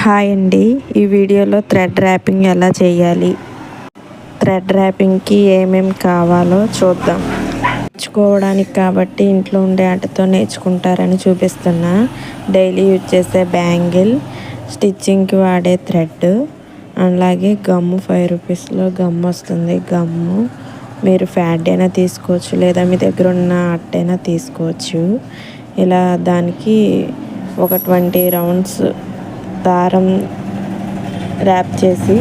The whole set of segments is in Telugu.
హాయ్ అండి, ఈ వీడియోలో థ్రెడ్ ర్యాపింగ్ ఎలా చేయాలి, థ్రెడ్ ర్యాపింగ్కి ఏమేమి కావాలో చూద్దాం. నేర్చుకోవడానికి కాబట్టి ఇంట్లో ఉండే ఆటతో నేర్చుకుంటారని చూపిస్తున్నా. డైలీ యూజ్ చేసే బ్యాంగిల్, స్టిచ్చింగ్కి వాడే థ్రెడ్, అలాగే గమ్ము 5 రూపీస్లో గమ్ము వస్తుంది. గమ్ము మీరు ఫ్యాడ్ అయినా తీసుకోవచ్చు, లేదా మీ దగ్గర ఉన్న అట్టైనా తీసుకోవచ్చు. ఇలా దానికి ఒక 20 రౌండ్స్ దారం ర్యాప్ చేసి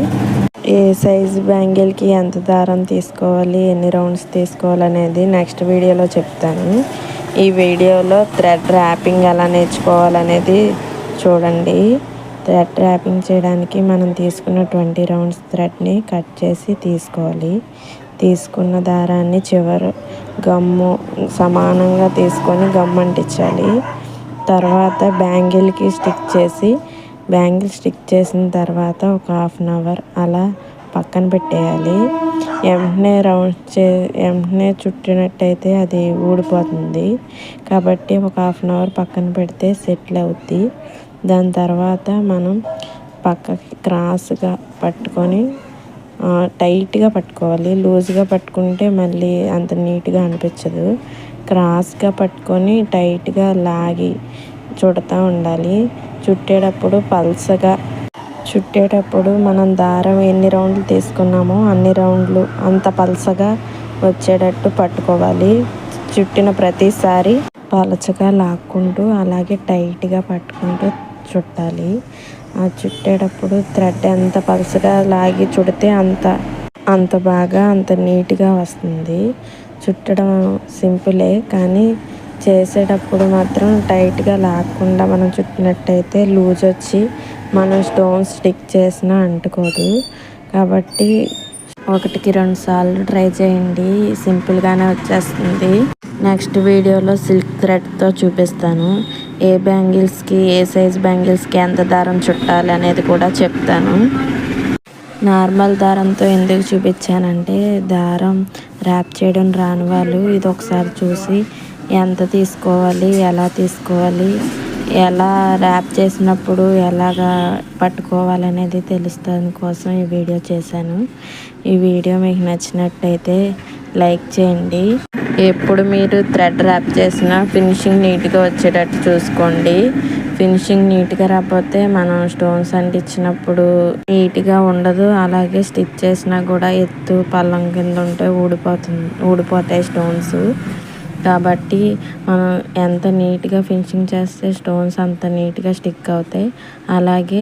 ఏ సైజ్ బ్యాంగిల్కి ఎంత దారం తీసుకోవాలి, ఎన్ని రౌండ్స్ తీసుకోవాలి అనేది నెక్స్ట్ వీడియోలో చెప్తాను. ఈ వీడియోలో థ్రెడ్ ర్యాపింగ్ ఎలా నేర్చుకోవాలనేది చూడండి. థ్రెడ్ ర్యాపింగ్ చేయడానికి మనం తీసుకున్న 20 రౌండ్స్ థ్రెడ్ని కట్ చేసి తీసుకోవాలి. తీసుకున్న దారాన్ని చివరి గమ్ము సమానంగా తీసుకొని గమ్ము అంటించాలి. తర్వాత బ్యాంగిల్కి స్టిక్ చేసి బ్యాంగిల్ స్టిక్ చేసిన తర్వాత ఒక 1/2 అవర్ అలా పక్కన పెట్టేయాలి. వెంటనే చుట్టినట్టయితే అది ఊడిపోతుంది. కాబట్టి ఒక 1/2 అవర్ పక్కన పెడితే సెటిల్ అవుద్ది. దాని తర్వాత మనం పక్కకి క్రాస్గా పట్టుకొని టైట్గా పట్టుకోవాలి. లూజ్గా పట్టుకుంటే మళ్ళీ అంత నీట్గా అనిపించదు. క్రాస్గా పట్టుకొని టైట్గా లాగి చుడుతూ ఉండాలి. చుట్టేటప్పుడు మనం దారం ఎన్ని రౌండ్లు తీసుకున్నామో అన్ని రౌండ్లు అంత పల్సగా వచ్చేటట్టు పట్టుకోవాలి. చుట్టిన ప్రతిసారి పలచగా లాక్కుంటూ అలాగే టైట్గా పట్టుకుంటూ చుట్టాలి. ఆ చుట్టేటప్పుడు థ్రెడ్ ఎంత పలచగా లాగి చుడితే అంత బాగా అంత నీట్గా వస్తుంది. చుట్టడం సింపులే, కానీ చేసేటప్పుడు మాత్రం టైట్గా లాక్కుండా మనం చుట్టినట్టయితే లూజ్ వచ్చి మనం స్టోన్స్ స్టిక్ చేసినా అంటుకోదు. కాబట్టి 1-2 సార్లు ట్రై చేయండి, సింపుల్గానే వచ్చేస్తుంది. నెక్స్ట్ వీడియోలో సిల్క్ థ్రెడ్తో చూపిస్తాను. ఏ బ్యాంగిల్స్కి ఏ సైజ్ బ్యాంగిల్స్కి ఎంత దారం చుట్టాలి అనేది కూడా చెప్తాను. నార్మల్ దారంతో ఎందుకు చూపించానంటే దారం ర్యాప్ చేయడం రాని వాళ్ళు ఇది ఒకసారి చూసి ఎంత తీసుకోవాలి, ఎలా తీసుకోవాలి, ఎలా ర్యాప్ చేసినప్పుడు ఎలాగా పట్టుకోవాలి అనేది తెలుస్తుంది కోసం ఈ వీడియో చేశాను. ఈ వీడియో మీకు నచ్చినట్టయితే లైక్ చేయండి. ఎప్పుడు మీరు థ్రెడ్ ర్యాప్ చేసినా ఫినిషింగ్ నీట్గా వచ్చేటట్టు చూసుకోండి. ఫినిషింగ్ నీట్గా రాకపోతే మనం స్టోన్స్ అంటించినప్పుడు నీట్గా ఉండదు. అలాగే స్టిచ్ చేసినా కూడా ఎత్తు పల్లం కింద ఉంటే ఊడిపోతాయి స్టోన్స్. కాబట్టి మనం ఎంత నీట్గా ఫినిషింగ్ చేస్తే స్టోన్స్ అంత నీట్గా స్టిక్ అవుతాయి. అలాగే